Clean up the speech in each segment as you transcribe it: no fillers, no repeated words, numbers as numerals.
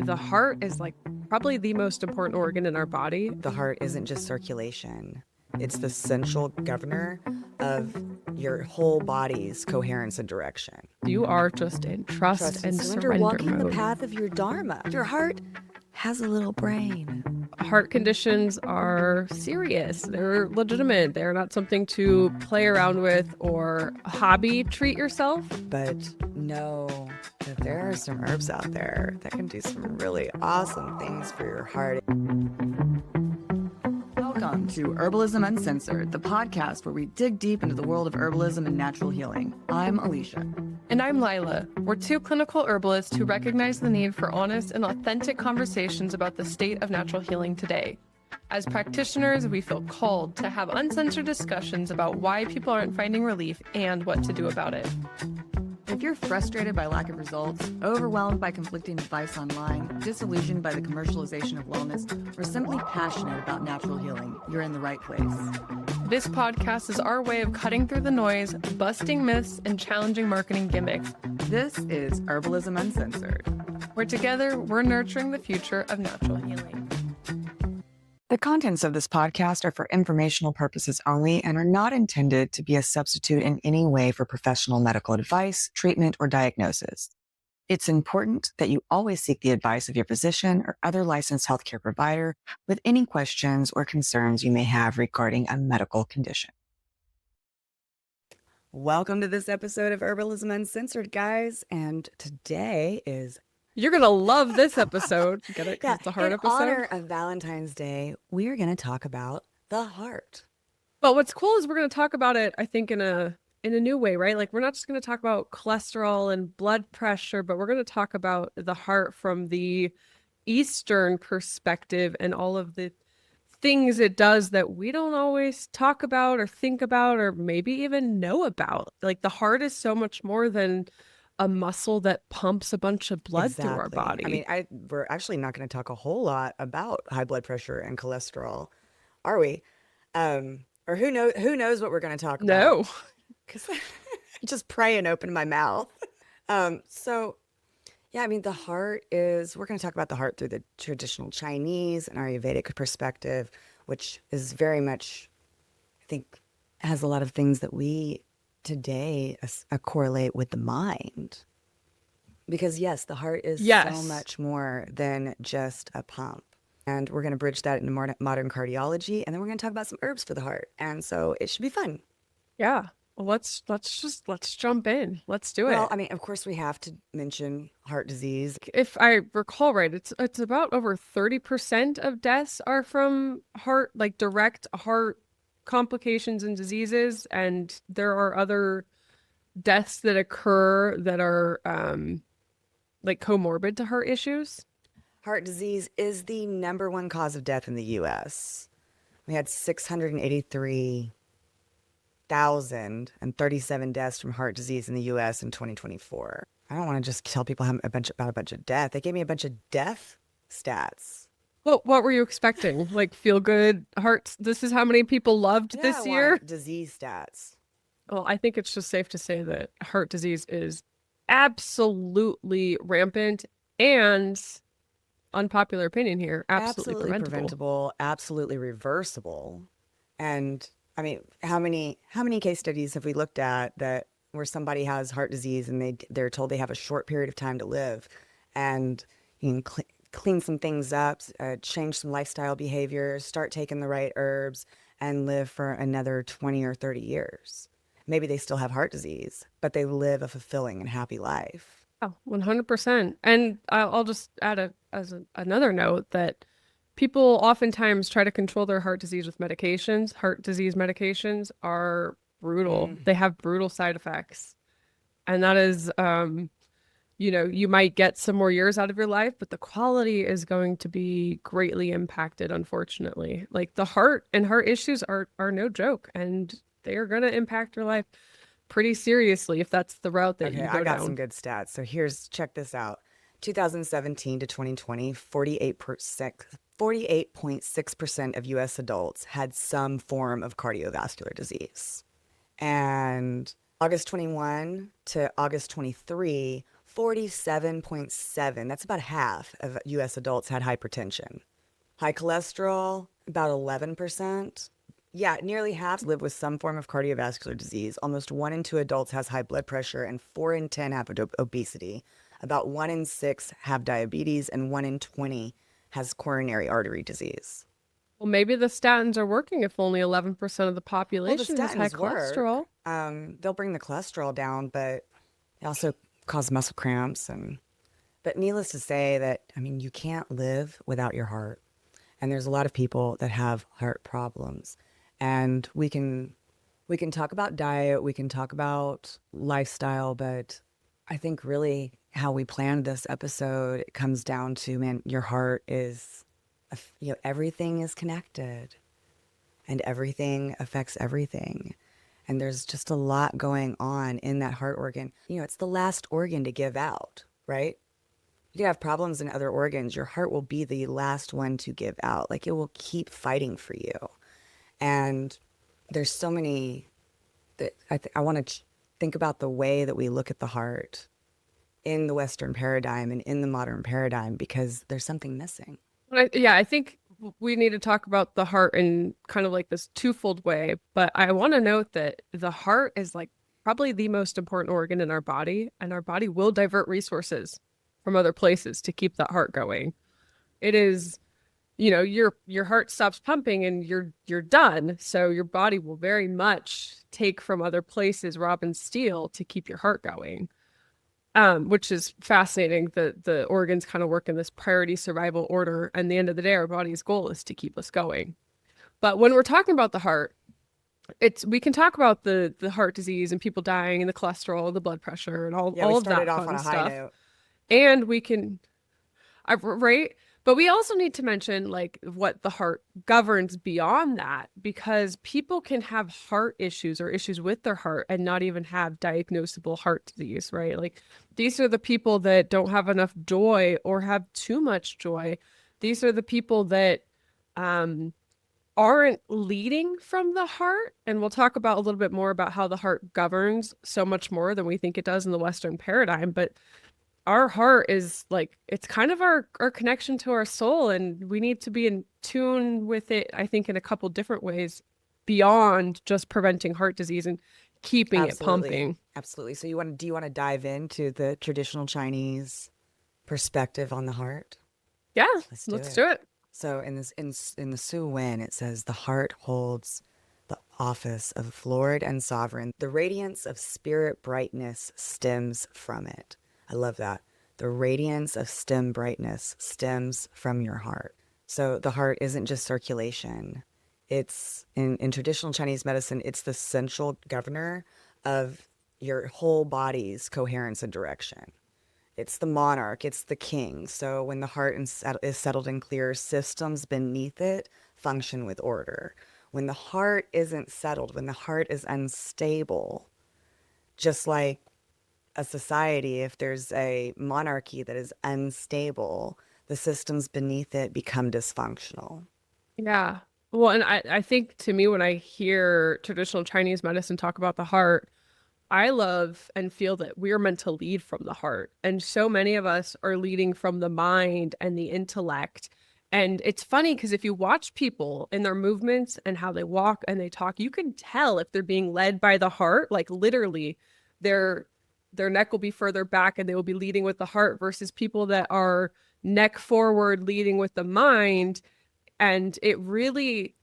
the heart is like probably the most important organ in our body. The heart isn't just circulation. It's the central governor of your whole body's coherence and direction. You are just in trust and surrender walking mode. the path of your dharma. Your heart has a little brain. Heart conditions are serious. They're legitimate. They're not something to play around with or hobby treat yourself. But know that there are some herbs out there that can do some really awesome things for your heart. Welcome to Herbalism Uncensored, the podcast where we dig deep into the world of herbalism and natural healing. I'm Alicia. And I'm Lila. We're two clinical herbalists who recognize the need for honest and authentic conversations about the state of natural healing today. As practitioners, we feel called to have uncensored discussions about why people aren't finding relief and what to do about it. If you're frustrated by lack of results, overwhelmed by conflicting advice online, disillusioned by the commercialization of wellness, or simply passionate about natural healing, you're in the right place. This podcast is our way of cutting through the noise, busting myths, and challenging marketing gimmicks. This is Herbalism Uncensored, where together we're nurturing the future of natural healing. The contents of this podcast are for informational purposes only and are not intended to be a substitute in any way for professional medical advice, treatment, or diagnosis. It's important that you always seek the advice of your physician or other licensed healthcare provider with any questions or concerns you may have regarding a medical condition. Welcome to this episode of Herbalism Uncensored, guys. And today is... You're going to love this episode. Get it? 'Cause it's a heart episode. In honor of Valentine's Day, we are going to talk about the heart. But what's cool is we're going to talk about it, I think, in a new way, right? Like, we're not just going to talk about cholesterol and blood pressure, but we're going to talk about the heart from the Eastern perspective and all of the things it does that we don't always talk about or think about or maybe even know about. Like, the heart is so much more than a muscle that pumps a bunch of blood through our body. I mean, we're actually not going to talk a whole lot about high blood pressure and cholesterol, are we? Or who knows what we're going to talk about? No. Because just pray and open my mouth. So, yeah, I mean, the heart is, we're going to talk about the heart through the traditional Chinese and Ayurvedic perspective, which is very much, I think, has a lot of things that we today correlate with the mind. Because yes, the heart is so much more than just a pump. And we're going to bridge that into modern cardiology, and then we're going to talk about some herbs for the heart. And so it should be fun. Yeah. Well, let's jump in. Let's do it. Well, I mean, of course we have to mention heart disease. If I recall right, it's about over 30% of deaths are from heart, like direct heart complications and diseases, and there are other deaths that occur that are like comorbid to heart issues. Heart disease is the #1 cause of death in the U.S. We had 683,037 deaths from heart disease in the U.S. in 2024. I don't want to just tell people about a bunch of death. They gave me a bunch of death stats. What were you expecting? Like, feel good hearts? This is how many people loved this year? Disease stats. Well, I think it's just safe to say that heart disease is absolutely rampant and, unpopular opinion here, absolutely preventable, absolutely reversible. And I mean, how many case studies have we looked at that where somebody has heart disease and they're told they have a short period of time to live, and you can clean some things up, change some lifestyle behaviors, start taking the right herbs, and live for another 20 or 30 years. Maybe they still have heart disease, but they live a fulfilling and happy life. Oh, 100%. And I'll just add another note that people oftentimes try to control their heart disease with medications. Heart disease medications are brutal. They have brutal side effects. And that is, you might get some more years out of your life, but the quality is going to be greatly impacted, unfortunately. Like, the heart and heart issues are no joke, and they are going to impact your life pretty seriously if that's the route that you go down. I got some good stats. So check this out. 2017 to 2020, 48.6% of U.S. adults had some form of cardiovascular disease. And August 21 to August 23, 47.7. That's about half of US adults had hypertension. High cholesterol, about 11%. Yeah, nearly half live with some form of cardiovascular disease. Almost 1 in 2 adults has high blood pressure, and 4 in 10 have obesity. About 1 in 6 have diabetes, and 1 in 20 has coronary artery disease. Well, maybe the statins are working if only 11% of the Well, the population has high statins work. cholesterol. They'll bring the cholesterol down, but they also cause muscle cramps. But needless to say that, I mean, you can't live without your heart. And there's a lot of people that have heart problems. And we can talk about diet, we can talk about lifestyle, but I think really how we planned this episode, it comes down to, man, your heart is, everything is connected and everything affects everything. And there's just a lot going on in that heart organ. It's the last organ to give out, right? You can have problems in other organs. Your heart will be the last one to give out. Like, it will keep fighting for you. And there's so many that I want to think about the way that we look at the heart in the Western paradigm and in the modern paradigm, because there's something missing. I think we need to talk about the heart in kind of like this twofold way. But I want to note that the heart is like probably the most important organ in our body, and our body will divert resources from other places to keep that heart going. It is, your heart stops pumping and you're done. So your body will very much take from other places, rob and steal to keep your heart going. Which is fascinating. The organs kind of work in this priority survival order. And at the end of the day, our body's goal is to keep us going. But when we're talking about the heart, we can talk about the heart disease and people dying and the cholesterol, the blood pressure, and all We of that started off fun on a high stuff. note. And we can, right? But we also need to mention like what the heart governs beyond that, because people can have heart issues or issues with their heart and not even have diagnosable heart disease, right? Like, these are the people that don't have enough joy or have too much joy. These are the people that aren't leading from the heart. And we'll talk about a little bit more about how the heart governs so much more than we think it does in the Western paradigm. But our heart is like, it's kind of our connection to our soul, and we need to be in tune with it, I think, in a couple different ways beyond just preventing heart disease and keeping it pumping. Absolutely. So do you want to dive into the traditional Chinese perspective on the heart? Yeah, Let's do it. So in the Su Wen, it says the heart holds the office of Lord and Sovereign. The radiance of spirit brightness stems from it. I love that. The radiance of stem brightness stems from your heart. So the heart isn't just circulation. It's in traditional Chinese medicine, it's the central governor of your whole body's coherence and direction. It's the monarch, it's the king. So when the heart is settled and clear, systems beneath it function with order. When the heart isn't settled, when the heart is unstable, just like a society, if there's a monarchy that is unstable, the systems beneath it become dysfunctional. Yeah. Well, and I think, to me, when I hear traditional Chinese medicine talk about the heart, I love and feel that we're meant to lead from the heart. And so many of us are leading from the mind and the intellect. And it's funny because if you watch people in their movements and how they walk and they talk, you can tell if they're being led by the heart. Like, literally, their neck will be further back and they will be leading with the heart, versus people that are neck forward leading with the mind. And it really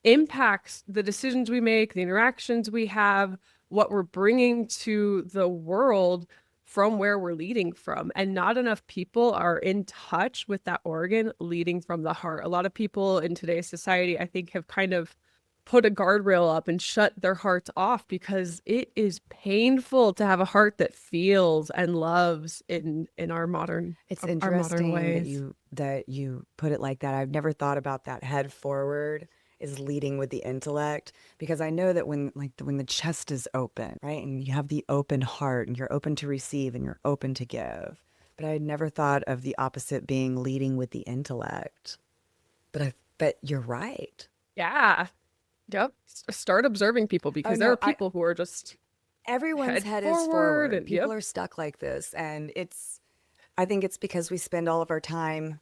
impacts the decisions we make, the interactions we have, what we're bringing to the world from where we're leading from. And not enough people are in touch with that organ leading from the heart. A lot of people in today's society, I think, have kind of put a guardrail up and shut their hearts off, because it is painful to have a heart that feels and loves in our modern It's our interesting modern ways. that you put it like that. I've never thought about that. Head forward is leading with the intellect, because I know that when the chest is open, right, and you have the open heart and you're open to receive and you're open to give. But I had never thought of the opposite being leading with the intellect. But you're right. Yeah. Yep. Start observing people, because there no, are people who are just Everyone's head head is forward, forward. and People yep. are stuck like this. And I think it's because we spend all of our time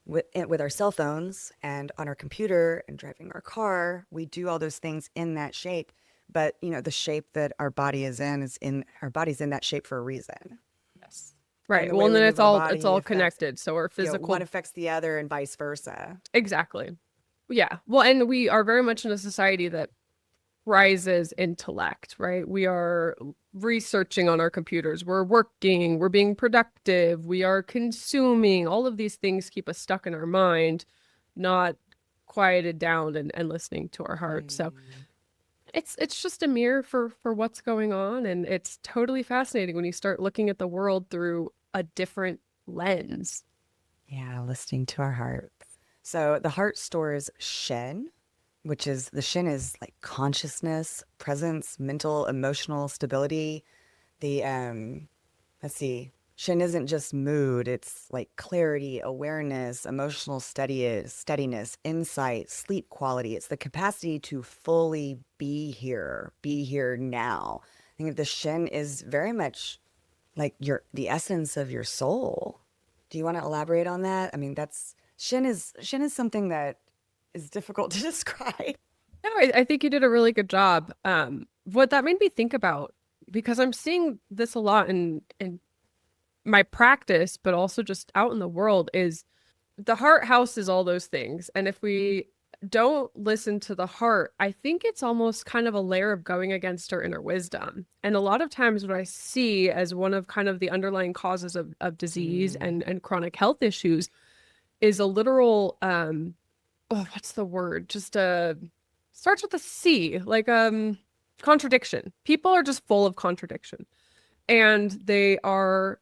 with our cell phones and on our computer and driving our car. We do all those things in that shape. But, the shape that our body our body's in that shape for a reason. Yes. And Right. the Well, way and we then move it's our all body affects, connected. So our one physical, affects the other and vice versa. exactly. Yeah. Well, and we are very much in a society that prizes intellect, right? We are researching on our computers, we're working, we're being productive, we are consuming. All of these things keep us stuck in our mind, not quieted down and listening to our heart. So it's just a mirror for what's going on, and it's totally fascinating when you start looking at the world through a different lens. Yeah, listening to our heart. So the heart stores Shen, the Shen is like consciousness, presence, mental, emotional stability. The let's see, Shen isn't just mood, it's like clarity, awareness, emotional steadiness, insight, sleep quality. It's the capacity to fully be here now. I think the Shen is very much like the essence of your soul. Do you want to elaborate on that? I mean, that's Shen is something that is difficult to describe. No, I think you did a really good job. What that made me think about, because I'm seeing this a lot in my practice, but also just out in the world, is the heart houses all those things. And if we don't listen to the heart, I think it's almost kind of a layer of going against our inner wisdom. And a lot of times what I see as one of kind of the underlying causes of disease and chronic health issues is a literal what's the word? Just starts with a C, like contradiction. People are just full of contradiction. And they are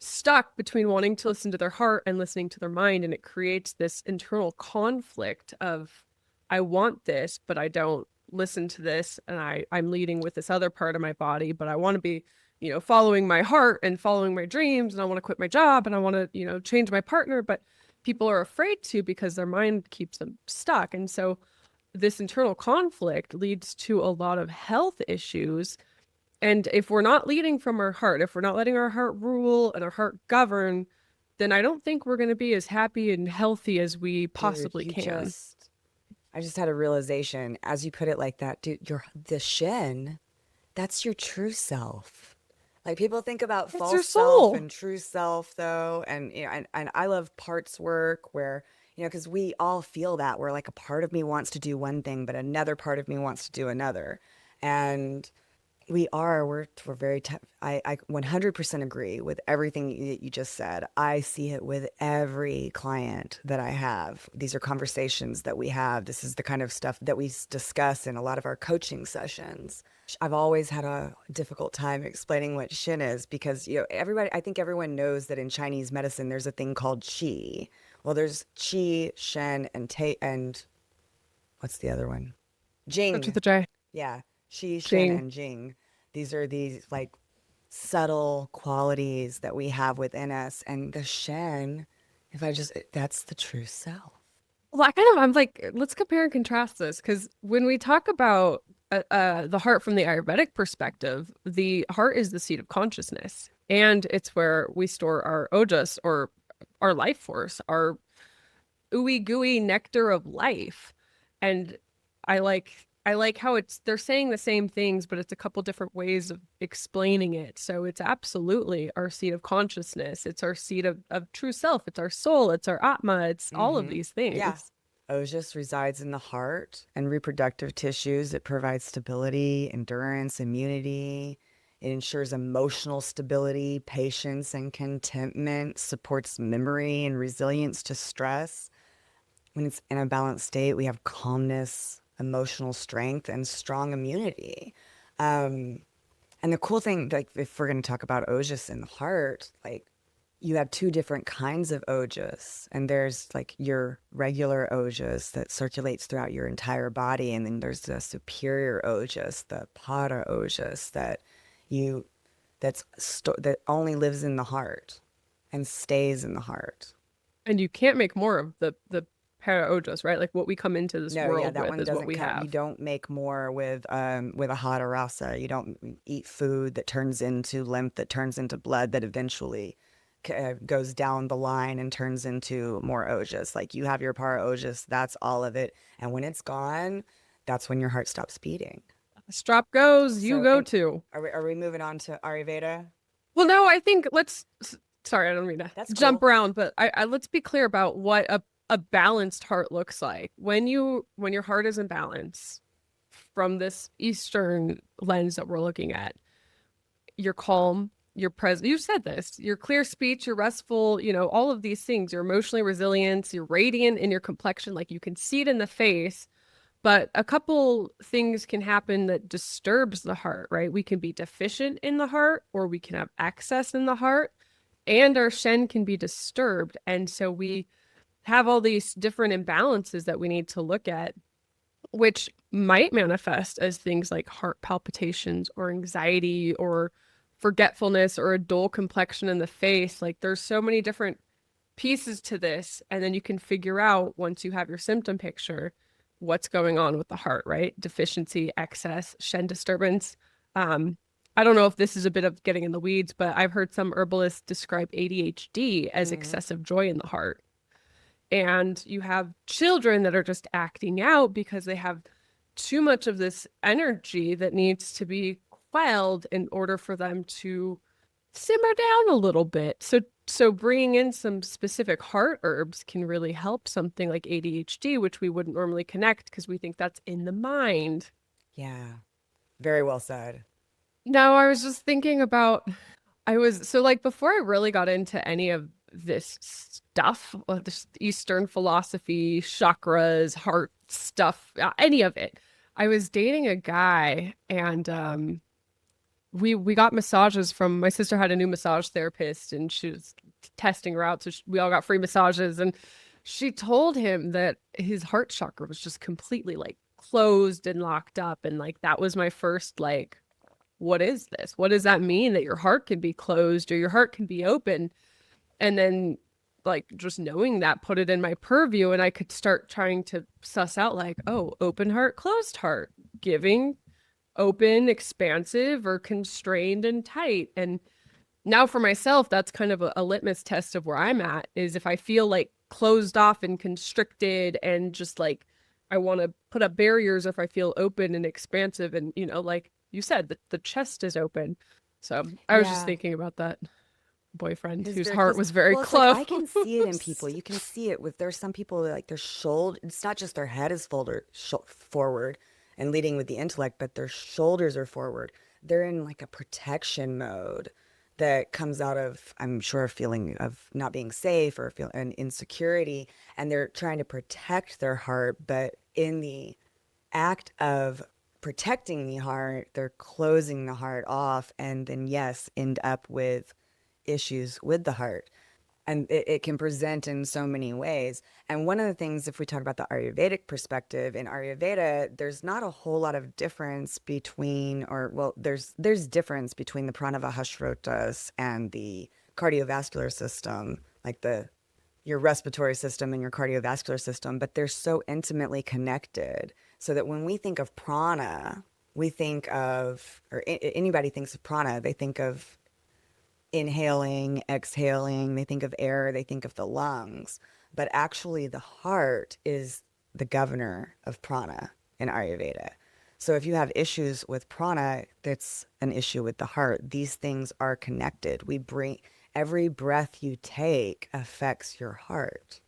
stuck between wanting to listen to their heart and listening to their mind, and it creates this internal conflict of I want this, but I don't listen to this, and I'm leading with this other part of my body, but I want to be, following my heart and following my dreams, and I want to quit my job, and I want to, change my partner, but people are afraid to because their mind keeps them stuck. And so this internal conflict leads to a lot of health issues. And if we're not leading from our heart, if we're not letting our heart rule and our heart govern, then I don't think we're going to be as happy and healthy as we Dude, possibly can. I just had a realization as you put it like that, dude, the Shen, that's your true self. Like people think about It's your false self soul. and true self though, and and I love parts work where, because we all feel that where like a part of me wants to do one thing, but another part of me wants to do another. And we're very, I 100% agree with everything that you just said. I see it with every client that I have. These are conversations that we have. This is the kind of stuff that we discuss in a lot of our coaching sessions. I've always had a difficult time explaining what Shin is because, I think everyone knows that in Chinese medicine, there's a thing called Qi. Well, there's Qi, Shen, and what's the other one? Starts with Jing. a J. Yeah, Shi, Shen, Jing. and Jing. These are these like subtle qualities that we have within us. And the Shen, that's the true self. Well, I'm like, let's compare and contrast this because when we talk about the heart from the Ayurvedic perspective, the heart is the seat of consciousness, and it's where we store our ojas, or our life force, our ooey gooey nectar of life. And I like how they're saying the same things, but it's a couple different ways of explaining it. So it's absolutely our seat of consciousness. It's our seat of true self. It's our soul. It's our atma. It's all of these Yeah. things. Ojas resides in the heart and reproductive tissues. It provides stability, endurance, immunity. It ensures emotional stability, patience, and contentment, supports memory and resilience to stress. When it's in a balanced state, we have calmness, emotional strength, and strong immunity. And the cool thing, like if we're going to talk about ojas in the heart, like you have two different kinds of ojas, and there's like your regular ojas that circulates throughout your entire body, and then there's the superior ojas, the para ojas that only lives in the heart and stays in the heart. And you can't make more of the para-ojas, right? Like what we come into this No, yeah, world that with one is what doesn't we count. You have. don't make more with a hata rasa. You don't eat food that turns into lymph, that turns into blood, that eventually goes down the line and turns into more ojas. Like you have your para ojas, that's all of it. And when it's gone, that's when your heart stops beating. Strap goes, you So, go and to. are we moving on to Ayurveda? Well, no, I think sorry, I don't mean to That's jump cool. around, but let's be clear about what a balanced heart looks like. When your heart is in balance, from this Eastern lens that we're looking at, you're calm, you're present. You said this, you're clear speech, you're restful, all of these things. You're emotionally resilient, you're radiant in your complexion, like you can see it in the face. But a couple things can happen that disturbs the heart, right? We can be deficient in the heart, or we can have excess in the heart, and our Shen can be disturbed. And so we have all these different imbalances that we need to look at, which might manifest as things like heart palpitations or anxiety or forgetfulness or a dull complexion in the face. Like there's so many different pieces to this. And then you can figure out, once you have your symptom picture, what's going on with the heart, right? Deficiency, excess, Shen disturbance. I don't know if this is a bit of getting in the weeds, but I've heard some herbalists describe ADHD as Mhm. excessive joy in the heart. And you have children that are just acting out because they have too much of this energy that needs to be quelled in order for them to simmer down a little bit. So bringing in some specific heart herbs can really help something like ADHD, which we wouldn't normally connect because we think that's in the mind. Yeah, very well said. No, I was just thinking about like before I really got into any of this stuff, this Eastern philosophy, chakras, heart stuff, any of it. I was dating a guy, and we got massages from, my sister had a new massage therapist, and she was testing her out, so we all got free massages. And she told him that his heart chakra was just completely like closed and locked up, and like that was my first like, what is this? What does that mean, that your heart can be closed or your heart can be open? And then like just knowing that put it in my purview, and I could start trying to suss out like, oh, open heart, closed heart, giving, open, expansive, or constrained and tight. And now for myself, that's kind of a litmus test of where I'm at, is if I feel like closed off and constricted and just like I want to put up barriers, or if I feel open and expansive and, like you said, the chest is open. So I was just Yeah. thinking about that boyfriend Who's whose very heart close. was very Well, it's like close. I can see it in people. You can see it with there's some people that, like their shoulder. It's not just their head is forward and leading with the intellect, but their shoulders are forward. They're in like a protection mode that comes out of, I'm sure, a feeling of not being safe or feel an insecurity, and they're trying to protect their heart, but in the act of protecting the heart, they're closing the heart off, and then yes, end up with issues with the heart. And it can present in so many ways. And one of the things, if we talk about the Ayurvedic perspective, in Ayurveda, there's not a whole lot of difference between, or well, there's difference between the pranavahashrotas and the cardiovascular system, like your respiratory system and your cardiovascular system, but they're so intimately connected. So that when we think of prana, we think of, or anybody thinks of prana, they think of inhaling, exhaling, they think of air, they think of the lungs. But actually, the heart is the governor of prana in Ayurveda. So if you have issues with prana, that's an issue with the heart. These things are connected. Every breath you take affects your heart.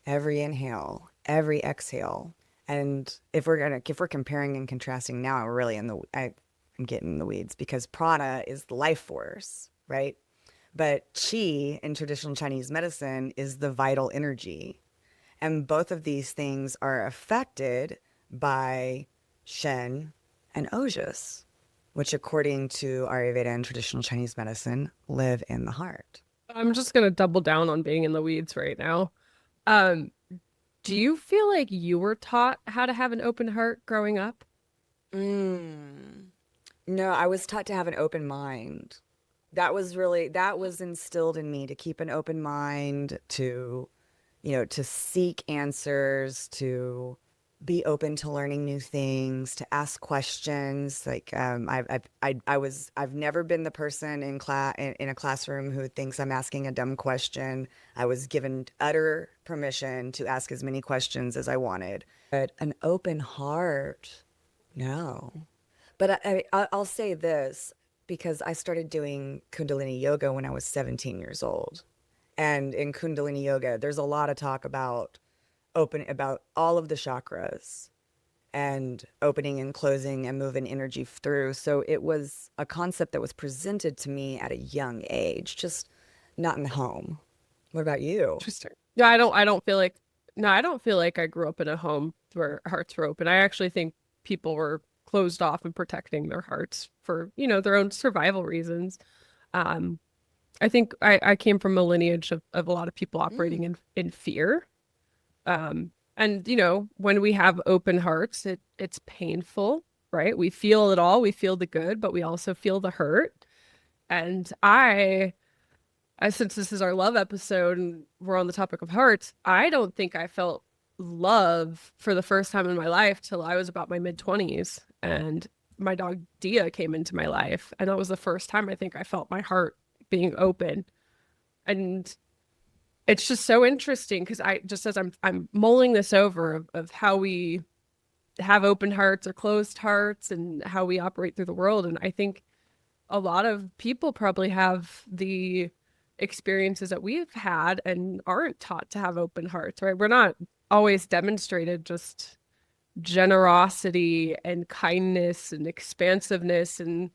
Every inhale, every exhale. And if we're comparing and contrasting now, we're really I'm getting in the weeds, because prana is the life force, right? But qi in traditional Chinese medicine is the vital energy. And both of these things are affected by Shen and Ojas, which, according to Ayurveda and traditional Chinese medicine, live in the heart. I'm just gonna double down on being in the weeds right now. Um, do you feel like you were taught how to have an open heart growing up? Mm. No, I was taught to have an open mind. That was instilled in me, to keep an open mind, to to seek answers, to be open to learning new things, to ask questions. Like I've never been the person in a classroom who thinks I'm asking a dumb question. I was given utter permission to ask as many questions as I wanted. But an open heart, no. But I'll say this, because I started doing Kundalini yoga when I was 17 years old. And in Kundalini yoga, there's a lot of talk about all of the chakras and opening and closing and moving energy through. So it was a concept that was presented to me at a young age, just not in home. What about you? Interesting. Yeah, I don't feel like I grew up in a home where hearts were open. I actually think people were closed off and protecting their hearts for, their own survival reasons. Um, I think I came from a lineage of a lot of people operating in fear. And when we have open hearts, it's painful, right? We feel it all. We feel the good, but we also feel the hurt. And since this is our love episode and we're on the topic of hearts, I don't think I felt love for the first time in my life till I was about my mid-20s. And my dog Dia came into my life. And that was the first time I think I felt my heart being open. And it's just so interesting because as I'm mulling this over of how we have open hearts or closed hearts and how we operate through the world. And I think a lot of people probably have the experiences that we've had and aren't taught to have open hearts, right? We're not always demonstrated just generosity and kindness and expansiveness and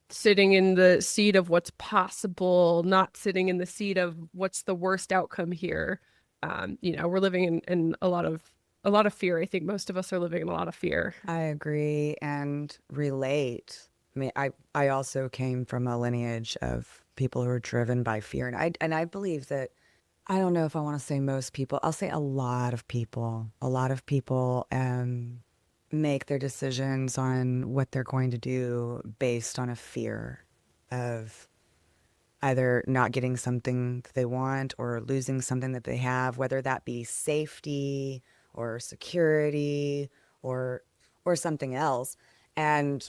sitting in the seat of what's possible, not sitting in the seat of what's the worst outcome here. We're living in a lot of fear. I think most of us are living in a lot of fear. I agree and relate. I mean, I also came from a lineage of people who are driven by fear. And I believe that, I don't know if I want to say most people, I'll say a lot of people make their decisions on what they're going to do based on a fear of either not getting something that they want or losing something that they have, whether that be safety or security or something else. And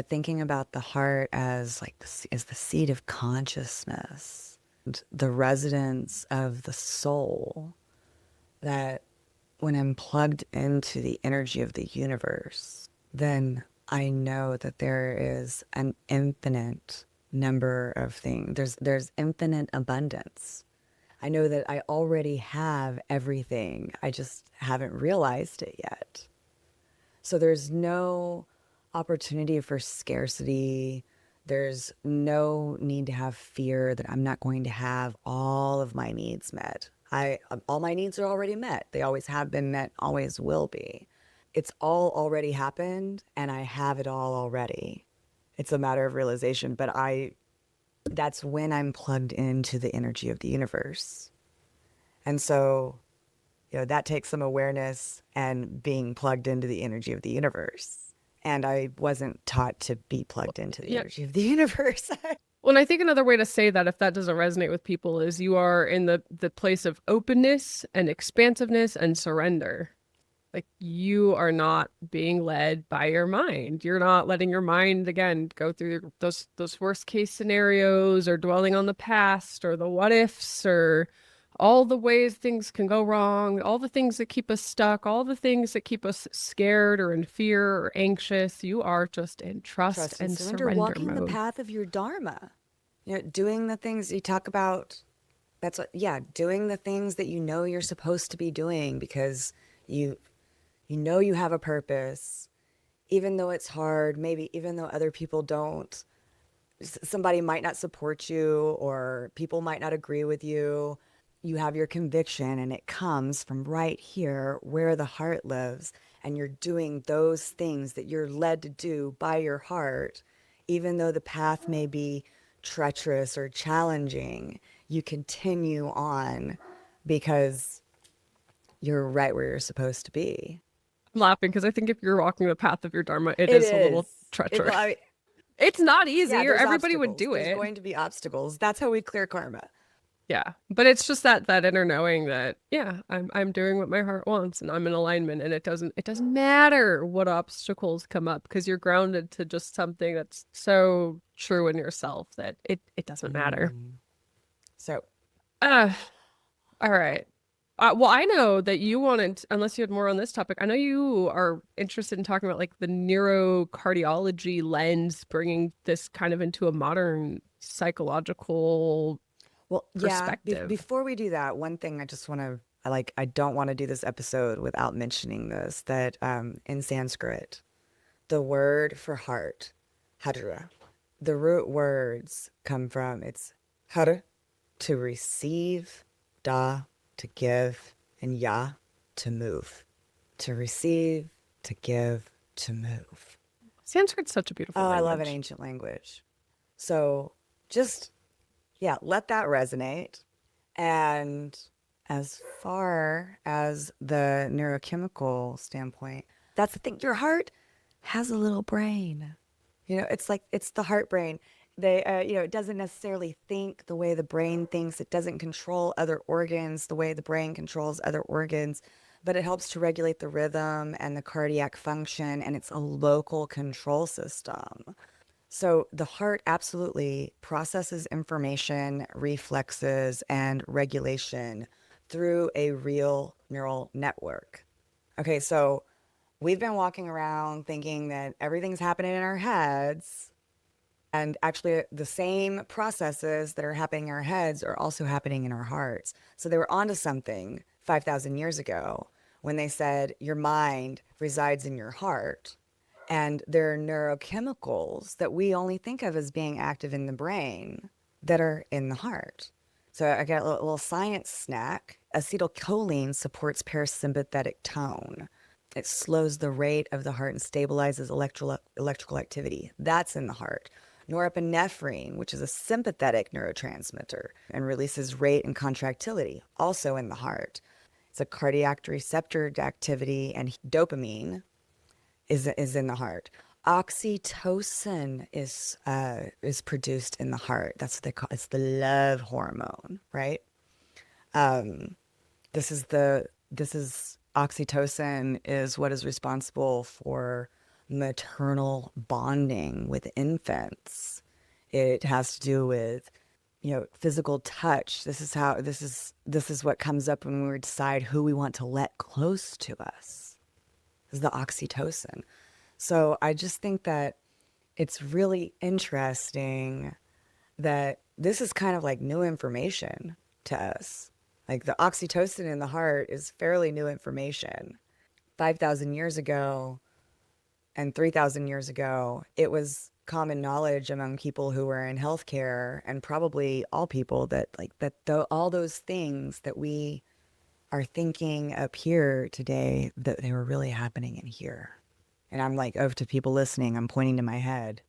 thinking about the heart as the seat of consciousness, the residence of the soul, that when I'm plugged into the energy of the universe, then I know that there is an infinite number of things. There's infinite abundance. I know that I already have everything. I just haven't realized it yet. So there's no opportunity for scarcity. There's no need to have fear that I'm not going to have all of my needs met. All my needs are already met. They always have been met, always will be. It's all already happened, and I have it all already. It's a matter of realization, but that's when I'm plugged into the energy of the universe. And so, that takes some awareness and being plugged into the energy of the universe. And I wasn't taught to be plugged into the energy of the universe. Well, and I think another way to say that, if that doesn't resonate with people, is you are in the place of openness and expansiveness and surrender. Like, you are not being led by your mind. You're not letting your mind, again, go through those worst case scenarios or dwelling on the past or the what ifs or all the ways things can go wrong, all the things that keep us stuck, all the things that keep us scared or in fear or anxious. You are just in trust and surrender walking mode. the path of your dharma. Doing the things you talk about. Doing the things that you're supposed to be doing because you have a purpose, even though it's hard, maybe even though other people don't. Somebody might not support you or people might not agree with you. You have your conviction, and it comes from right here where the heart lives, and you're doing those things that you're led to do by your heart. Even though the path may be treacherous or challenging, you continue on because you're right where you're supposed to be. I'm laughing because I think if you're walking the path of your dharma, it is a little treacherous. It's not easy, or everybody would do it. There's going to be obstacles. That's how we clear karma. Yeah. But it's just that inner knowing that, yeah, I'm doing what my heart wants and I'm in alignment, and it doesn't matter what obstacles come up because you're grounded to just something that's so true in yourself that it doesn't matter. So, Uh, all right. Well, I know that you wanted, unless you had more on this topic, I know you are interested in talking about like the neurocardiology lens, bringing this kind of into a modern psychological well, yeah, perspective. before we do that, one thing I just want to, I don't want to do this episode without mentioning this, that in Sanskrit, the word for heart, hadra, the root words come from, it's har, to receive, da, to give, and ya, to move. To receive, to give, to move. Sanskrit's such a beautiful Oh, I love an language. ancient language. So just, yeah, let that resonate. And as far as the neurochemical standpoint, that's the thing. Your heart has a little brain. It's like it's the heart brain. It doesn't necessarily think the way the brain thinks. It doesn't control other organs the way the brain controls other organs, but it helps to regulate the rhythm and the cardiac function, and it's a local control system. So the heart absolutely processes information, reflexes, and regulation through a real neural network. Okay, so we've been walking around thinking that everything's happening in our heads, and actually the same processes that are happening in our heads are also happening in our hearts. So they were onto something 5,000 years ago when they said your mind resides in your heart. And there are neurochemicals that we only think of as being active in the brain that are in the heart. So I got a little science snack. Acetylcholine supports parasympathetic tone. It slows the rate of the heart and stabilizes electrical activity. That's in the heart. Norepinephrine, which is a sympathetic neurotransmitter and releases rate and contractility, also in the heart. It's a cardiac receptor activity, and dopamine is in the heart. Oxytocin is produced in the heart. That's what they call it's the love hormone, right? Um, this is oxytocin is what is responsible for maternal bonding with infants. It has to do with physical touch. This is what comes up when we decide who we want to let close to us. This is the oxytocin. So I just think that it's really interesting that this is kind of like new information to us. Like the oxytocin in the heart is fairly new information. 5,000 years ago and 3,000 years ago, it was common knowledge among people who were in healthcare, and probably all people, that all those things that we are thinking up here today, that they were really happening in here. And I'm like, oh, to people listening, I'm pointing to my head.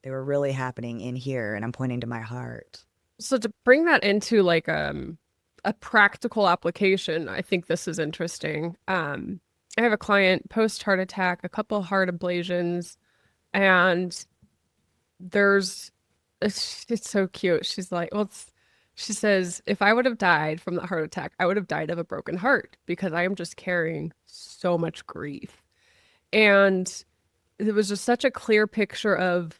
They were really happening in here, and I'm pointing to my heart. So to bring that into like a practical application, I think this is interesting. I have a client post heart attack, a couple heart ablations, and it's so cute. She's like, she says, if I would have died from the heart attack, I would have died of a broken heart because I am just carrying so much grief. And it was just such a clear picture of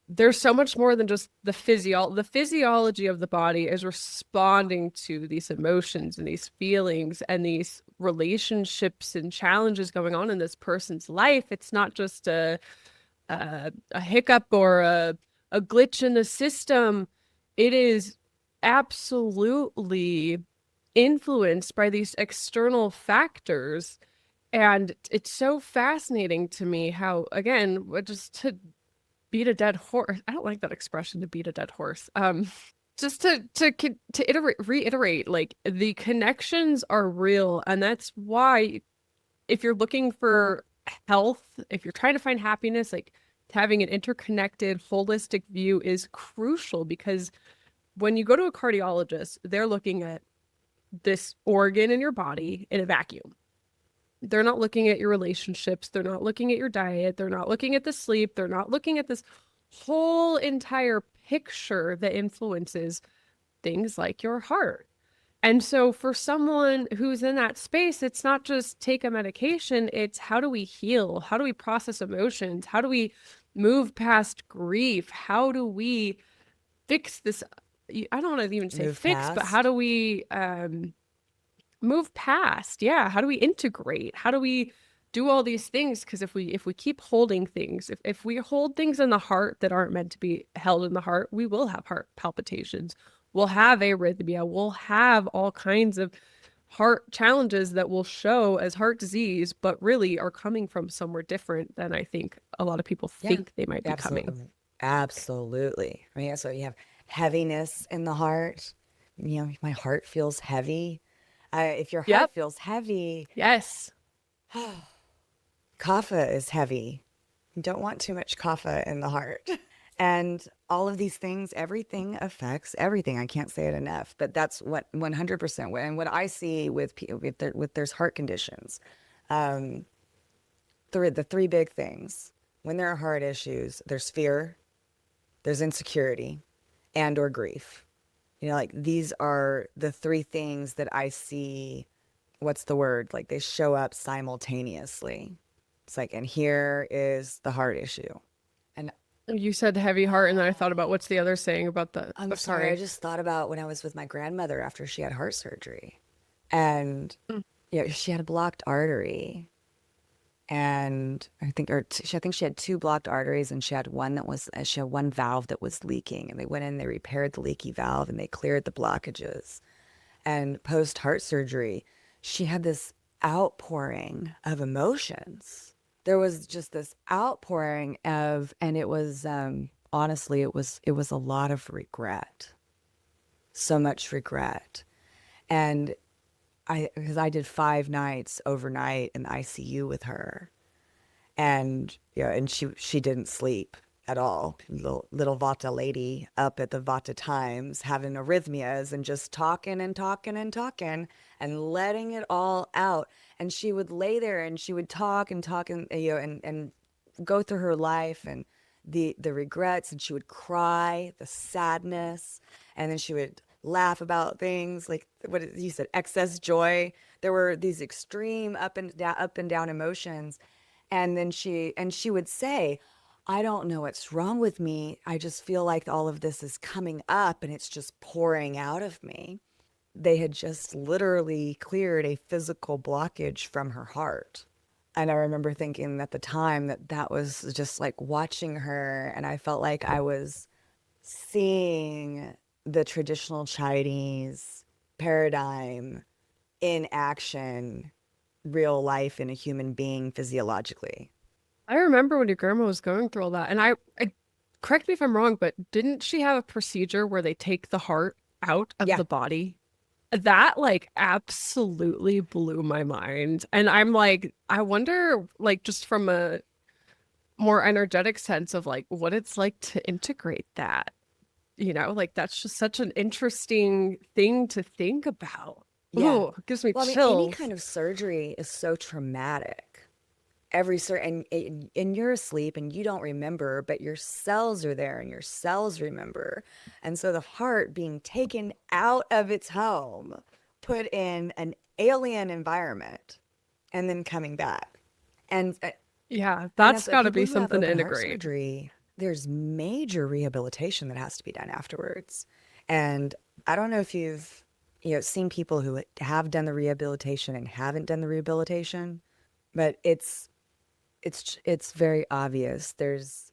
there's so much more than just the physiology of the body is responding to these emotions and these feelings and these relationships and challenges going on in this person's life. It's not just a hiccup or a glitch in the system. It is absolutely influenced by these external factors. And it's so fascinating to me how, again, just to beat a dead horse. I don't like that expression, to beat a dead horse. Just reiterate, like the connections are real, and that's why if you're looking for health, if you're trying to find happiness, like having an interconnected, holistic view is crucial, because when you go to a cardiologist, they're looking at this organ in your body in a vacuum. They're not looking at your relationships. They're not looking at your diet. They're not looking at the sleep. They're not looking at this whole entire picture that influences things like your heart. And so for someone who's in that space, it's not just take a medication, it's how do we heal? How do we process emotions? How do we move past grief? How do we fix this? I don't want to even say Move fix, but how past. do we move past? Yeah, how do we integrate? How do we do all these things? Because if we keep holding things, if we hold things in the heart that aren't meant to be held in the heart, we will have heart palpitations. We'll have arrhythmia. We'll have all kinds of heart challenges that will show as heart disease, but really are coming from somewhere different than I think a lot of people Yeah, think they might be coming. absolutely. Absolutely. I mean, so you have heaviness in the heart. You know, my heart feels heavy. If your heart Yep. feels heavy, Yes. kapha is heavy. You don't want too much kapha in the heart. And all of these things, everything affects everything. I can't say it enough, but that's what 100%. And what I see with people with there's heart conditions, um, the three big things when there are heart issues, there's fear, there's insecurity, and or grief. You know, like these are the three things that I see. What's the word? Like they show up simultaneously. It's like, and here is the heart issue. And You said heavy heart, and then I thought about what's the other saying about the, I'm oh, sorry, I sorry. just thought about when I was with my grandmother after she had heart surgery. And you know, she had a blocked artery. And I think she had two blocked arteries, and she had she had one valve that was leaking. And they went in, they repaired the leaky valve, and they cleared the blockages. And post heart surgery, she had this outpouring of emotions. There was just this outpouring of, and it was honestly, it was a lot of regret, so much regret. And because I did 5 nights overnight in the ICU with her, and yeah, and she didn't sleep at all. Little Vata lady up at the Vata Times having arrhythmias and just talking and talking and talking and letting it all out. And she would lay there and she would talk and talk and you know and go through her life and the regrets, and she would cry, the sadness, and then she would laugh about things like what you said, excess joy. There were these extreme up and down emotions. And then she would say, I don't know what's wrong with me. I just feel like all of this is coming up and it's just pouring out of me. They had just literally cleared a physical blockage from her heart. And I remember thinking at the time that that was just like watching her, and I felt like I was seeing the traditional Chinese paradigm in action, real life in a human being physiologically. I remember when your grandma was going through all that, and I correct me if I'm wrong, but didn't she have a procedure where they take the heart out of Yeah. the body? That like absolutely blew my mind. And I'm like, I wonder, like, just from a more energetic sense of like what it's like to integrate that, like that's just such an interesting thing to think about. Yeah. Oh, it gives me Well, I mean, any chills. kind of surgery is so traumatic. Every and you're asleep and you don't remember, but your cells are there and your cells remember. And so the heart being taken out of its home, put in an alien environment, and then coming back. And Yeah, I know that's so got to people be who have something to open heart integrate. surgery, there's major rehabilitation that has to be done afterwards. And I don't know if you've seen people who have done the rehabilitation and haven't done the rehabilitation, but it's very obvious. There's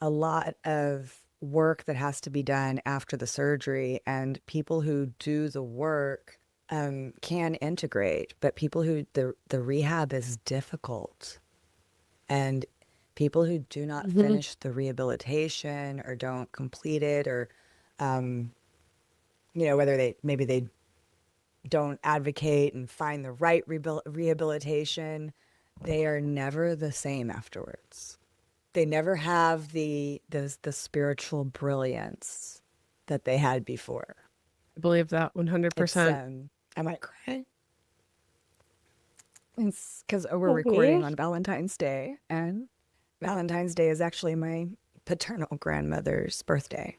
a lot of work that has to be done after the surgery, and people who do the work can integrate, but people who the rehab is difficult, and people who do not Hmm. finish the rehabilitation or don't complete it, or whether they don't advocate and find the right rehabilitation, they are never the same afterwards. They never have the spiritual brilliance that they had before. I believe that It's 100%. I might cry. It's because we're recording Oh, on Valentine's Day, and Valentine's Day is actually my paternal grandmother's birthday.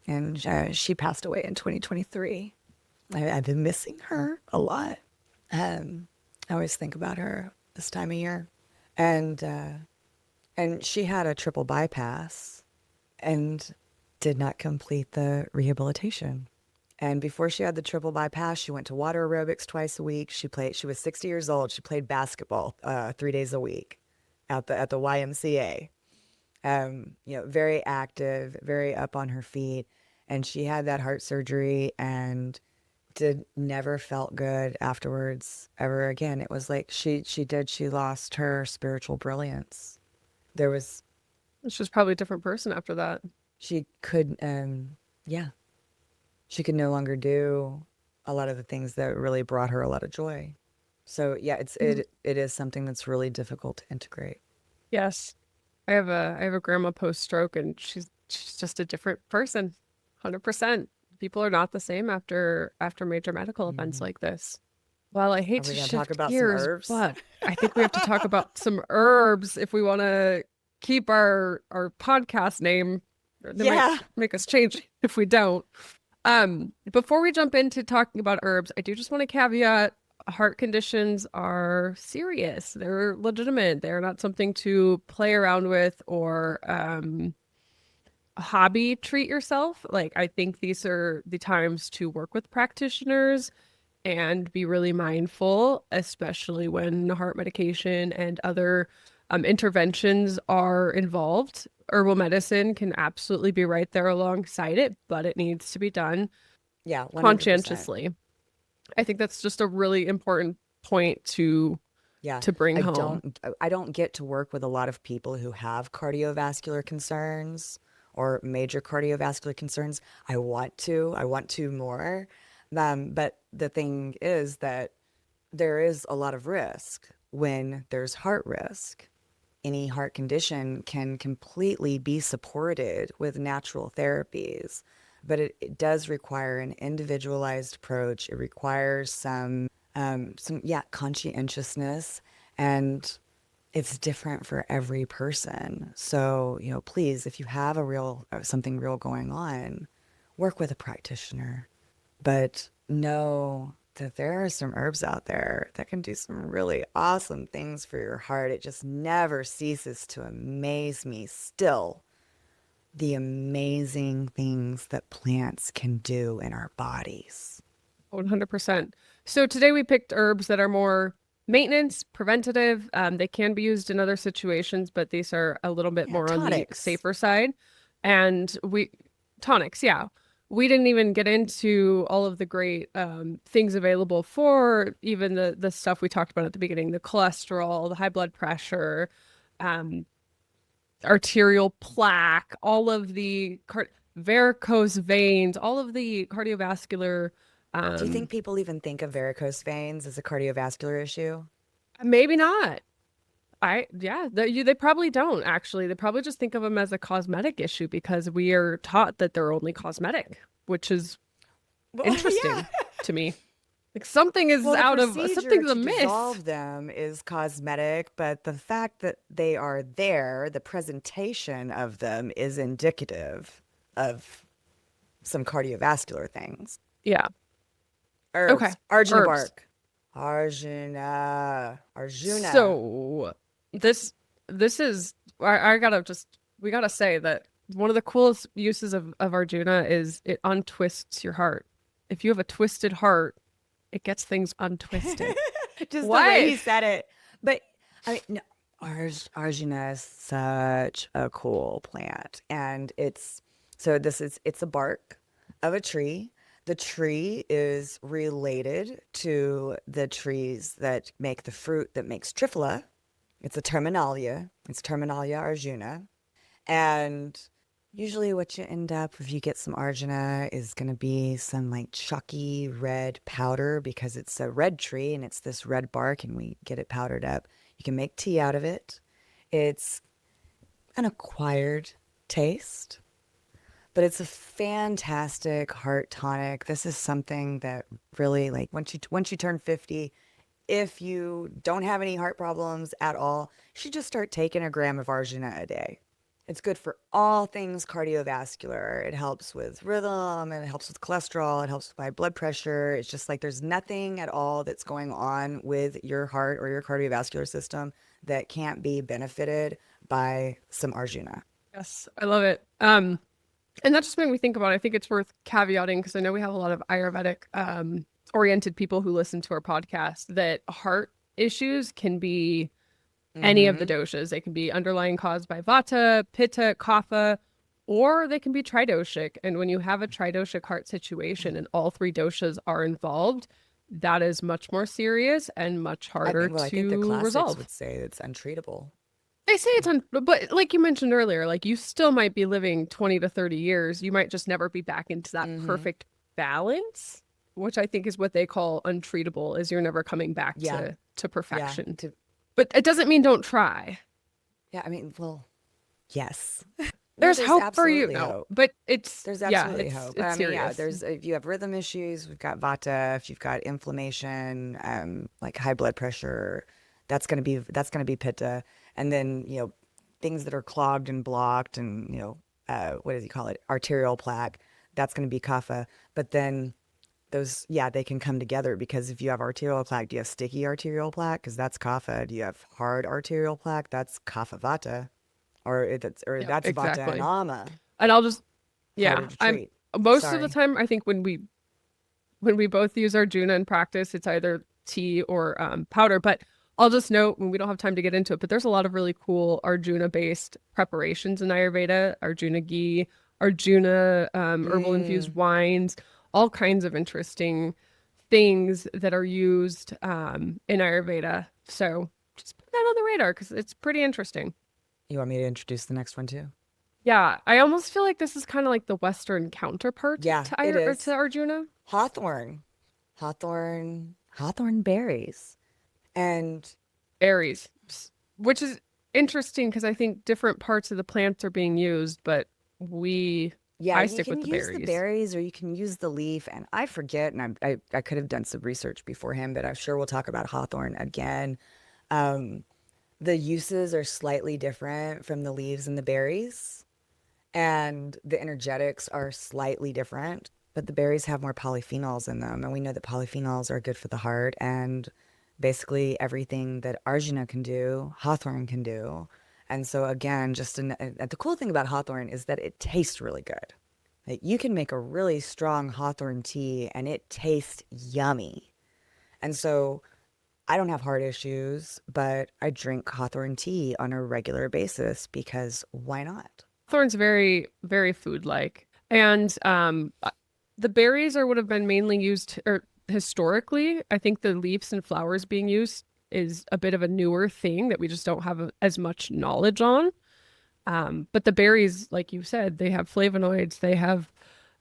and she passed away in 2023. I've been missing her a lot. I always think about her this time of year, and she had a triple bypass and did not complete the rehabilitation. And before she had the triple bypass, she went to water aerobics twice a week. She was 60 years old. She played basketball 3 days a week at the YMCA. Very active, very up on her feet. And she had that heart surgery and never felt good afterwards ever again. It was like she lost her spiritual brilliance. There was, She was probably a different person after that. she could, she could no longer do a lot of the things that really brought her a lot of joy. So yeah, it is something that's really difficult to integrate. Yes. I have a grandma post-stroke, and she's just a different person. 100%. People are not the same after major medical events like this. Well, I hate Are we to gonna talk shift about some gears, herbs? but I think we have to talk about some herbs if we want to keep our podcast name. They might make us change if we don't. Before we jump into talking about herbs, I do just want to caveat heart conditions are serious. They're legitimate. They're not something to play around with or hobby treat yourself. Like, I think these are the times to work with practitioners and be really mindful, especially when heart medication and other interventions are involved. Herbal medicine can absolutely be right there alongside it, but it needs to be done Yeah, 100%. conscientiously. I think that's just a really important point to bring home. I don't get to work with a lot of people who have cardiovascular concerns or major cardiovascular concerns. I want to more. But the thing is that there is a lot of risk when there's heart risk. Any heart condition can completely be supported with natural therapies, but it does require an individualized approach. It requires some conscientiousness, and it's different for every person. So, please, if you have something real going on, work with a practitioner, but know that there are some herbs out there that can do some really awesome things for your heart. It just never ceases to amaze me still, the amazing things that plants can do in our bodies. 100%. So today we picked herbs that are more maintenance, preventative. They can be used in other situations, but these are a little bit more on the tonics. safer side. And tonics, yeah. We didn't even get into all of the great things available for even the stuff we talked about at the beginning, the cholesterol, the high blood pressure, arterial plaque, all of the varicose veins, all of the cardiovascular. Do you think people even think of varicose veins as a cardiovascular issue? Maybe not. They probably don't actually. They probably just think of them as a cosmetic issue because we are taught that they're only cosmetic, which is interesting to me. Like something's to amiss. dissolve them is cosmetic, but the fact that they are there, the presentation of them is indicative of some cardiovascular things. Yeah. Herbs. Okay. Arjuna Herbs. bark. Arjuna. So this is we gotta say that one of the coolest uses of Arjuna is it untwists your heart. If you have a twisted heart, it gets things untwisted. Just What? the way he said it. But I mean, no, Arjuna is such a cool plant, and it's a bark of a tree. The tree is related to the trees that make the fruit that makes triphala. It's a terminalia. It's Terminalia arjuna. And usually what you end up if you get some arjuna is going to be some like chalky red powder because it's a red tree and it's this red bark and we get it powdered up. You can make tea out of it. It's an acquired taste. But it's a fantastic heart tonic. This is something that really, like, once you turn 50, if you don't have any heart problems at all, you should just start taking a gram of arjuna a day. It's good for all things cardiovascular. It helps with rhythm and it helps with cholesterol. It helps with high blood pressure. It's just like there's nothing at all that's going on with your heart or your cardiovascular system that can't be benefited by some arjuna. Yes, I love it. And that just made me think about it. I think it's worth caveating because I know we have a lot of Ayurvedic oriented people who listen to our podcast that heart issues can be any of the doshas. They can be underlying caused by vata, pitta, kapha, or they can be tridoshic. And when you have a tridoshic heart situation and all three doshas are involved, that is much more serious and much harder I think the to classics resolve. would say it's untreatable. They say it's but like you mentioned earlier, like you still might be living 20 to 30 years. You might just never be back into that perfect balance, which I think is what they call untreatable, is you're never coming back Yeah. to perfection. Yeah. But it doesn't mean don't try. Yeah. I mean, well, yes. There's hope for you. absolutely No, hope. but it's There's yeah, absolutely hope. it's I mean, yeah, serious. there's if you have rhythm issues, we've got vata. If you've got inflammation, like high blood pressure, that's gonna be pitta. And then things that are clogged and blocked, and what does he call it? Arterial plaque. That's gonna be kapha. But then those, yeah, they can come together because if you have arterial plaque, do you have sticky arterial plaque? Because that's kapha. Do you have hard arterial plaque? That's kapha vata, Yep, that's vata and exactly. ama. And I'll just Harder yeah, to I'm treat. most of the Sorry. time I think when we both use arjuna in practice, it's either tea or powder. But I'll just note, when we don't have time to get into it, but there's a lot of really cool arjuna-based preparations in Ayurveda, arjuna ghee, arjuna herbal infused wines, all kinds of interesting things that are used in Ayurveda. So just put that on the radar because it's pretty interesting. You want me to introduce the next one too? Yeah, I almost feel like this is kind of like the Western counterpart Yeah, to it is. to Arjuna. Hawthorn. Hawthorn berries. And Berries, which is interesting because I think different parts of the plants are being used, but yeah, I you stick with can the use the berries. berries or you can use the leaf. And I forget, and I could have done some research beforehand, but I'm sure we'll talk about hawthorn again. Um, the uses are slightly different from the leaves and the berries, and the energetics are slightly different. But the berries have more polyphenols in them, and we know that polyphenols are good for the heart. And basically everything that Arjuna can do, hawthorn can do. And so again, the cool thing about hawthorn is that it tastes really good. Like, you can make a really strong hawthorn tea and it tastes yummy. And so I don't have heart issues, but I drink hawthorn tea on a regular basis because why not? Thorn's very, very food-like, and the berries are would have been mainly used, or historically. I think the leaves and flowers being used is a bit of a newer thing that we just don't have as much knowledge on. But the berries, like you said, they have flavonoids. They have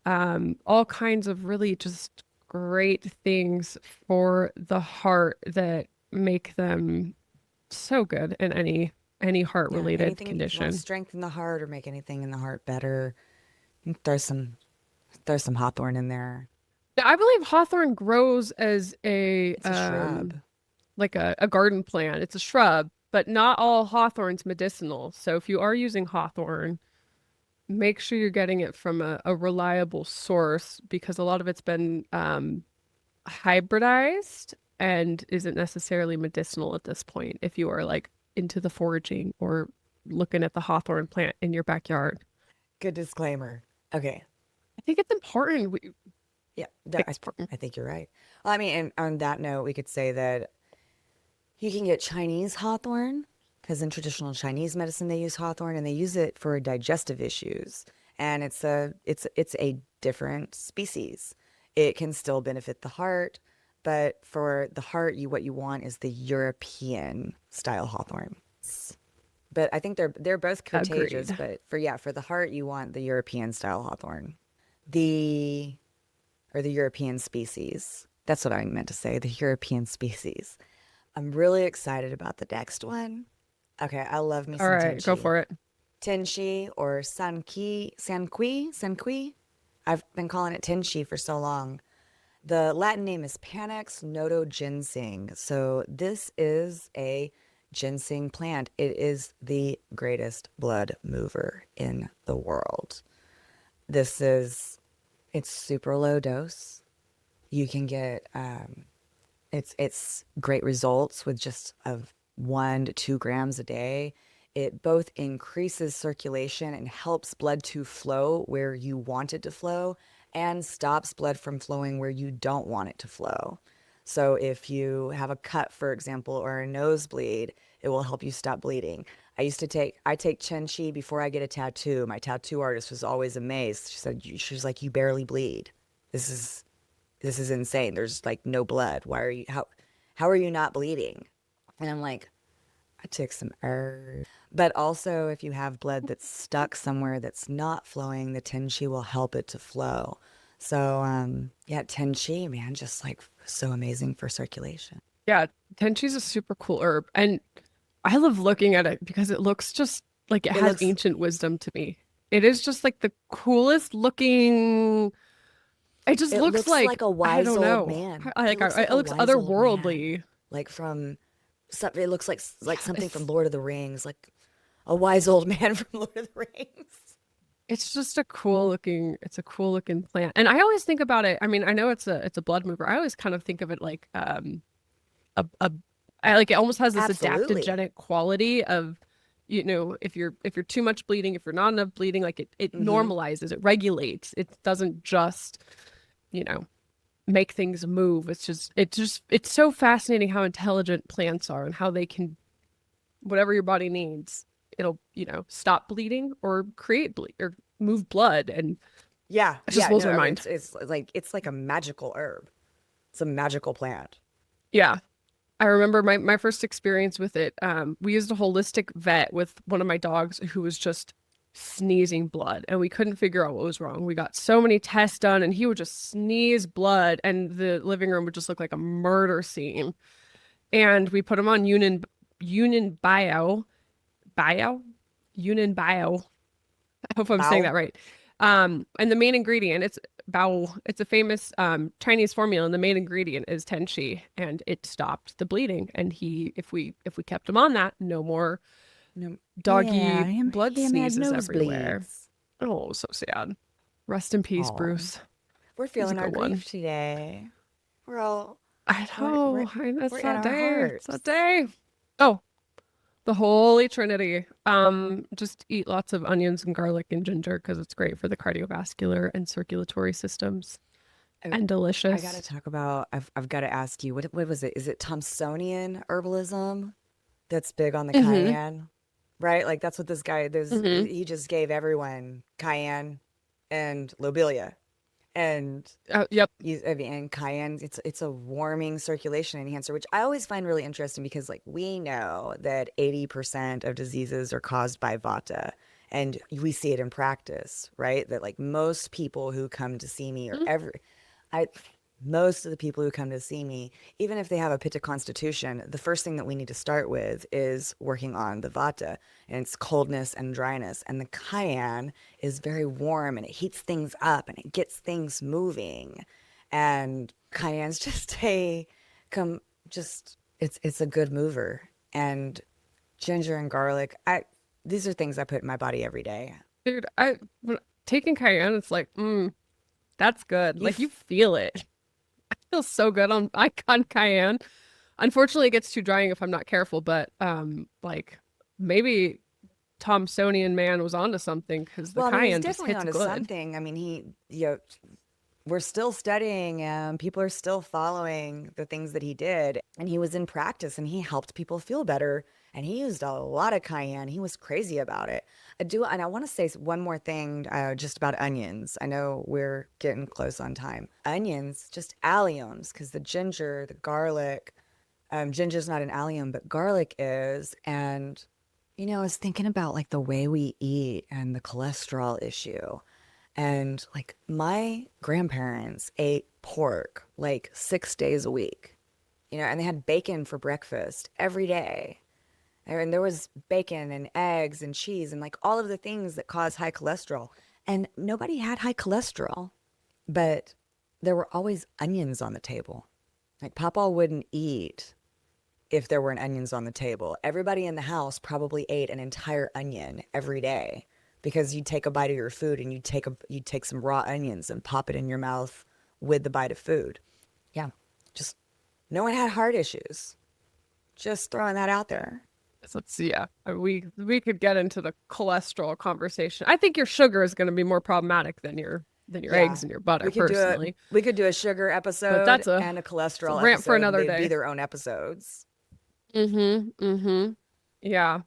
all kinds of really just great things for the heart that make them so good in any heart Yeah, related anything if you want to condition. strengthen the heart or make anything in the heart better, throw some hawthorn in there. I believe hawthorn grows as a It's a shrub. like a garden plant. It's a shrub, but not all hawthorn's medicinal. So if you are using hawthorn, make sure you're getting it from a reliable source because a lot of it's been hybridized and isn't necessarily medicinal at this point if you are like into the foraging or looking at the hawthorn plant in your backyard. Good disclaimer. Okay. I think it's important. Yeah, It's important. I think you're right. Well, I mean, and on that note, we could say that you can get Chinese hawthorn because in traditional Chinese medicine they use hawthorn and they use it for digestive issues. And it's a different species. It can still benefit the heart, but for the heart, what you want is the European style hawthorn. But I think they're both contagious. Agreed. But for the heart, you want the European style hawthorn, the or the European species. That's what I meant to say. The European species. I'm really excited about the next one. Okay, I love me All some right, go tenchi. for it. Tenchi or sanqui. I've been calling it tenchi for so long. The Latin name is Panax noto ginseng. So this is a ginseng plant. It is the greatest blood mover in the world. It's super low dose. You can get it's great results with just of 1 to 2 grams a day. It both increases circulation and helps blood to flow where you want it to flow and stops blood from flowing where you don't want it to flow. So if you have a cut, for example, or a nosebleed, it will help you stop bleeding. I take tenchi before I get a tattoo. My tattoo artist was always amazed. She's like, you barely bleed. This is this is insane. There's like no blood. How are you not bleeding? And I'm like, I took some herbs. But also if you have blood that's stuck somewhere that's not flowing, the tenchi will help it to flow. So yeah, tenchi, man, just like so amazing for circulation. Yeah, tenchi's a super cool herb, and I love looking at it because it looks just like it It has looks ancient wisdom to me. It is just like the coolest looking. It just it looks looks like like a I wise don't old know. man. It Like looks it like a looks wise old man. otherworldly. Like from something, it looks like Yeah, something from Lord of the Rings, like a wise old man from Lord of the Rings. it's just a cool looking. It's a cool looking plant, and I always think about it. I mean, I know it's a blood mover. I always kind of think of it like a like it almost has this Absolutely. adaptogenic quality of, if you're too much bleeding, if you're not enough bleeding, like it Mm-hmm. normalizes, it regulates. It doesn't just, you know, make things move. It's so fascinating how intelligent plants are and how they can, whatever your body needs, it'll, stop bleeding or create bleed or move blood, and Yeah, it just yeah, blows no, my I mean mind. it's like a magical herb. It's a magical plant. Yeah. I remember my first experience with it. We used a holistic vet with one of my dogs who was just sneezing blood, and we couldn't figure out what was wrong. We got so many tests done, and he would just sneeze blood, and the living room would just look like a murder scene. And we put him on Bio, Union Bio. I hope I'm saying Bow. that right. And the main ingredient, it's bao. It's a famous Chinese formula, and the main ingredient is tenchi, and it stopped the bleeding. And if we kept him on that, no more No, yeah, doggy blood him had sneezes everywhere. nosebleeds. Oh, so sad. Rest in peace, Oh, Bruce. we're He's a feeling our good one. grief today. We're all I we're we're, know. we're It's in that our day. It's hearts. that day. Oh, the Holy Trinity. Just eat lots of onions and garlic and ginger because it's great for the cardiovascular and circulatory systems. I, And I got to delicious. talk about. I've got to ask you. What was it? Is it Thompsonian herbalism that's big on the Mm-hmm. cayenne? Right? Like that's what this guy. Mm-hmm. He just gave everyone cayenne and lobelia. And Yep. I mean, and cayenne, it's a warming circulation enhancer, which I always find really interesting because like we know that 80% of diseases are caused by vata. And we see it in practice, right? That like most people who come to see me or I most of the people who come to see me, even if they have a pitta constitution, the first thing that we need to start with is working on the vata and its coldness and dryness. And the cayenne is very warm and it heats things up and it gets things moving. And cayenne's just a come just it's a good mover. And ginger and garlic, I these are things I put in my body every day. Dude, taking cayenne, it's like, that's good. You Like you feel it. I feel so good on cayenne. Unfortunately, it gets too drying if I'm not careful, but like maybe Thomsonian man was onto something because the Well, I mean, he was cayenne just definitely hits onto good. something. I mean, we're still studying him. People are still following the things that he did. And he was in practice and he helped people feel better. And he used a lot of cayenne. He was crazy about it. And I want to say one more thing just about onions. I know we're getting close on time. Onions, just alliums, because the ginger, the garlic, ginger's not an allium, but garlic is. And, I was thinking about like the way we eat and the cholesterol issue. And like my grandparents ate pork like 6 days a week, and they had bacon for breakfast every day. And there was bacon and eggs and cheese and like all of the things that cause high cholesterol. And nobody had high cholesterol, but there were always onions on the table. Like Papa wouldn't eat if there weren't onions on the table. Everybody in the house probably ate an entire onion every day because you take a bite of your food and you take some raw onions and pop it in your mouth with the bite of food. Yeah, just no one had heart issues. Just throwing that out there. So let's see. Yeah, we could get into the cholesterol conversation. I think your sugar is going to be more problematic than your eggs and your butter. Personally, we could do a sugar episode and a cholesterol rant episode. For another They'd day. be their own episodes. Yeah.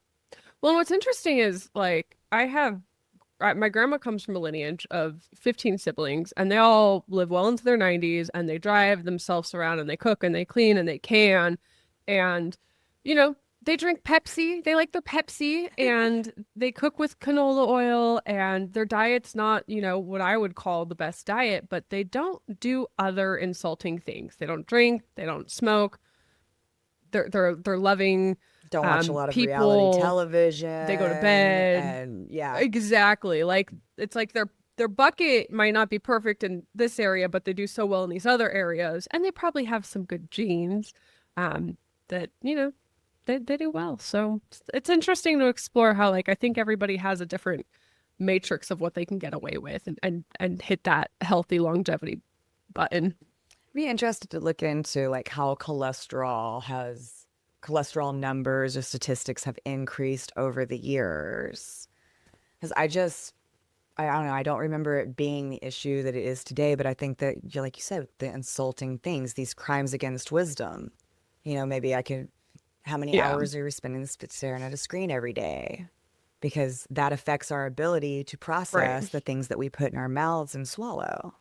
Well, what's interesting is like my grandma comes from a lineage of 15 siblings, and they all live well into their 90s, and they drive themselves around, and they cook, and they clean, and they can, and they drink Pepsi. They like the Pepsi, and they cook with canola oil, and their diet's not, what I would call the best diet, but they don't do other insulting things. They don't drink, they don't smoke. They're loving. Don't watch a lot of people, reality television. They go to bed. And yeah. Exactly. Like it's like their bucket might not be perfect in this area, but they do so well in these other areas. And they probably have some good genes that, they do well. So it's interesting to explore how, like, I think everybody has a different matrix of what they can get away with and hit that healthy longevity button. Be interested to look into like how cholesterol numbers or statistics have increased over the years. Because I don't know, I don't remember it being the issue that it is today, but I think that, like you said, the insulting things, these crimes against wisdom, maybe how many hours are we spending staring at a screen every day? Because that affects our ability to process the things that we put in our mouths and swallow.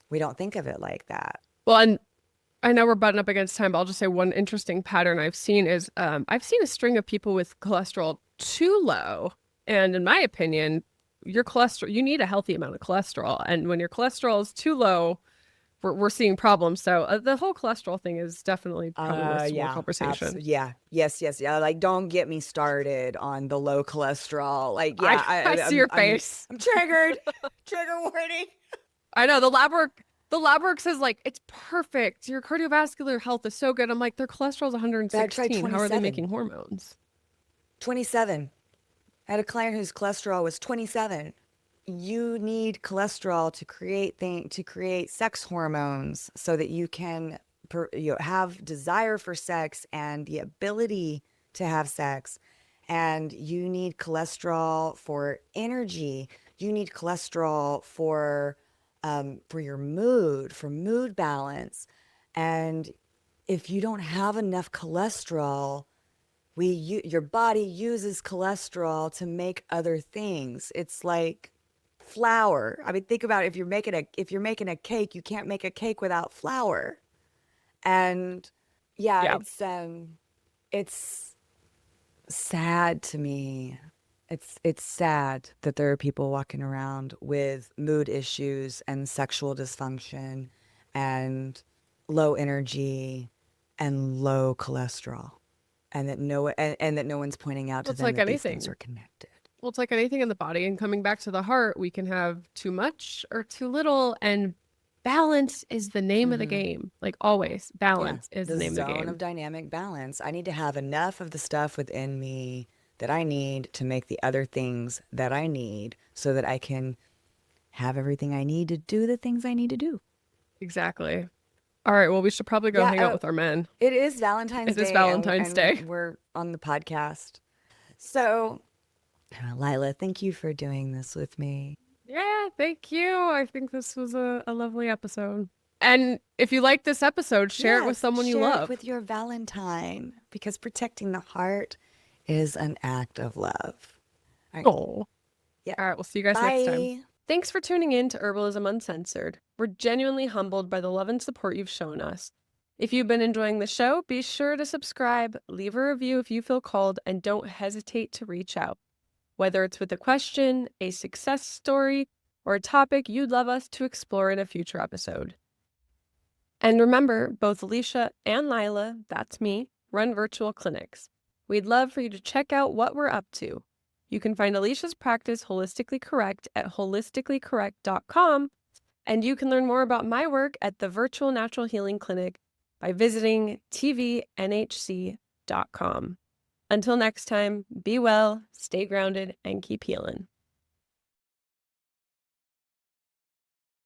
We don't think of it like that. Well, and I know we're butting up against time, but I'll just say one interesting pattern I've seen is I've seen a string of people with cholesterol too low. And in my opinion, your cholesterol, you need a healthy amount of cholesterol. And when your cholesterol is too low, we're seeing problems. So the whole cholesterol thing is definitely probably worth more conversation. Yes. Like, don't get me started on the low cholesterol. Like, yeah, I see your face. I'm triggered. Trigger warning. I know the lab work says like it's perfect. Your cardiovascular health is so good. I'm like, their cholesterol is 116. How are they making hormones? 27. I had a client whose cholesterol was 27. You need cholesterol to create sex hormones so that you can have desire for sex and the ability to have sex. And you need cholesterol for energy. You need cholesterol for your mood, for mood balance. And if you don't have enough cholesterol, your body uses cholesterol to make other things. It's like flour. I mean, think about it. If you're making a cake, you can't make a cake without flour. And it's sad to me. It's sad that there are people walking around with mood issues and sexual dysfunction and low energy and low cholesterol, and that no one's pointing out to them that these things are connected. Well, it's like anything in the body, and coming back to the heart, we can have too much or too little, and balance is the name of the game. Like always, balance is the name of the game. The zone of dynamic balance. I need to have enough of the stuff within me that I need to make the other things that I need so that I can have everything I need to do the things I need to do. Exactly. All right. Well, we should probably go hang out with our men. It is Valentine's Day. It is Valentine's Day. We're on the podcast. So, Lila, thank you for doing this with me. Yeah, thank you. I think this was a lovely episode. And if you like this episode, share it with someone you love. Share it with your Valentine, because protecting the heart is an act of love. All right. Oh. Yeah. All right. We'll see you guys next time. Thanks for tuning in to Herbalism Uncensored. We're genuinely humbled by the love and support you've shown us. If you've been enjoying the show, be sure to subscribe, leave a review if you feel called, and don't hesitate to reach out. Whether it's with a question, a success story, or a topic you'd love us to explore in a future episode. And remember, both Alicia and Lila, that's me, run virtual clinics. We'd love for you to check out what we're up to. You can find Alicia's practice, Holistically Correct, at holisticallycorrect.com, and you can learn more about my work at the Virtual Natural Healing Clinic by visiting tvnhc.com. hearttonic.com. Until next time, be well, stay grounded, and keep healing.